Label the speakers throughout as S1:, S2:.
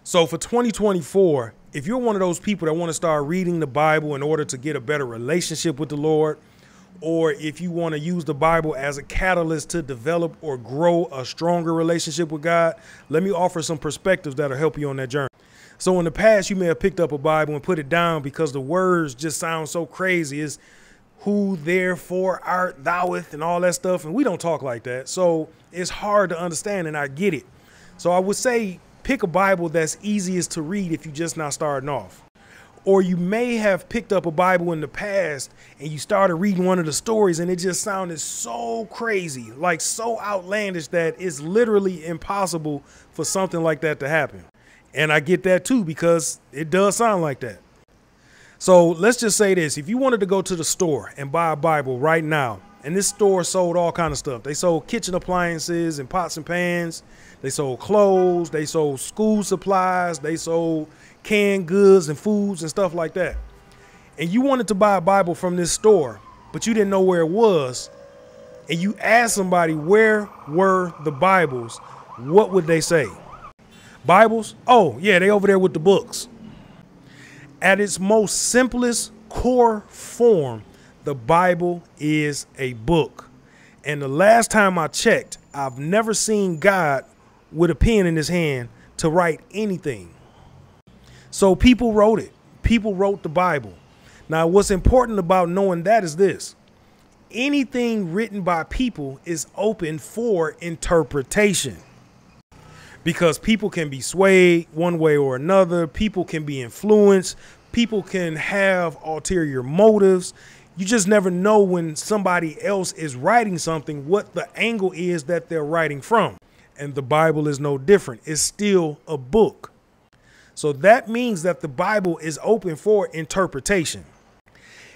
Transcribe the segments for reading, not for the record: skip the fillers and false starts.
S1: So for 2024, if you're one of those people that want to start reading the Bible in order to get a better relationship with the Lord, or if you want to use the Bible as a catalyst to develop or grow a stronger relationship with God, let me offer some perspectives that'll help you on that journey. So in the past, you may have picked up a Bible and put it down because the words just sound so crazy. It's who therefore art thoueth and all that stuff. And we don't talk like that. So it's hard to understand, and I get it. So I would say pick a Bible that's easiest to read if you're just not starting off. Or you may have picked up a Bible in the past and you started reading one of the stories and it just sounded so crazy, like so outlandish that it's literally impossible for something like that to happen. And I get that too, because it does sound like that. So let's just say this. If you wanted to go to the store and buy a Bible right now, and this store sold all kind of stuff. They sold kitchen appliances and pots and pans. They sold clothes. They sold school supplies. They sold canned goods and foods and stuff like that. And you wanted to buy a Bible from this store, but you didn't know where it was. And you asked somebody, where were the Bibles? What would they say? Bibles? Oh, yeah, they over there with the books. At its most simplest core form, the Bible is a book. And the last time I checked, I've never seen God with a pen in his hand to write anything. So people wrote it. People wrote the Bible. Now, what's important about knowing that is this. Anything written by people is open for interpretation, because people can be swayed one way or another. People can be influenced. People can have ulterior motives. You just never know when somebody else is writing something, what the angle is that they're writing from. And the Bible is no different. It's still a book. So that means that the Bible is open for interpretation.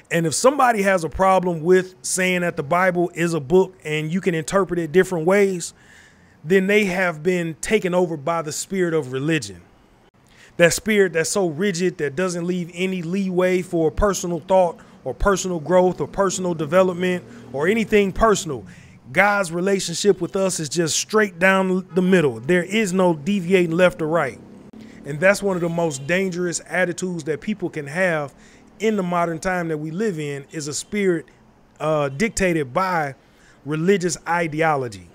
S1: And if somebody has a problem with saying that the Bible is a book and you can interpret it different ways, then they have been taken over by the spirit of religion. That spirit that's so rigid that doesn't leave any leeway for personal thought or personal growth or personal development or anything personal. God's relationship with us is just straight down the middle. There is no deviating left or right. And that's one of the most dangerous attitudes that people can have in the modern time that we live in, is a spirit dictated by religious ideology.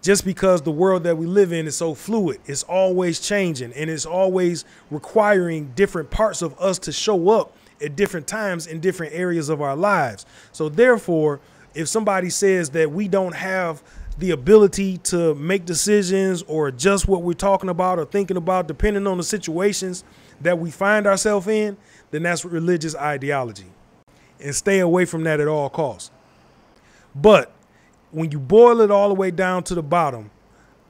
S1: Just because the world that we live in is so fluid, it's always changing, and it's always requiring different parts of us to show up at different times in different areas of our lives. So therefore, if somebody says that we don't have the ability to make decisions or adjust what we're talking about or thinking about, depending on the situations that we find ourselves in, then that's religious ideology. And stay away from that at all costs. But when you boil it all the way down to the bottom,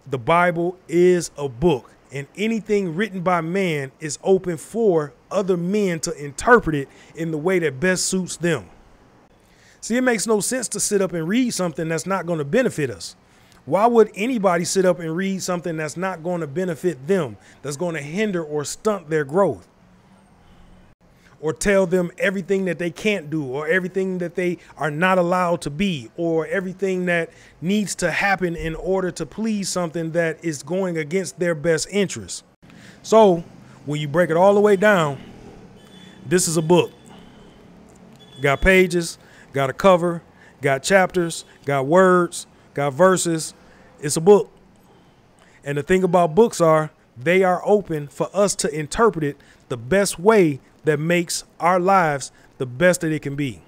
S1: the Bible is a book, and anything written by man is open for other men to interpret it in the way that best suits them. See, it makes no sense to sit up and read something that's not going to benefit us. Why would anybody sit up and read something that's not going to benefit them, that's going to hinder or stunt their growth? Or tell them everything that they can't do, or everything that they are not allowed to be, or everything that needs to happen in order to please something that is going against their best interest. So when you break it all the way down, this is a book. Got pages, got a cover, got chapters, got words, got verses. It's a book. And the thing about books are, they are open for us to interpret it the best way that makes our lives the best that it can be.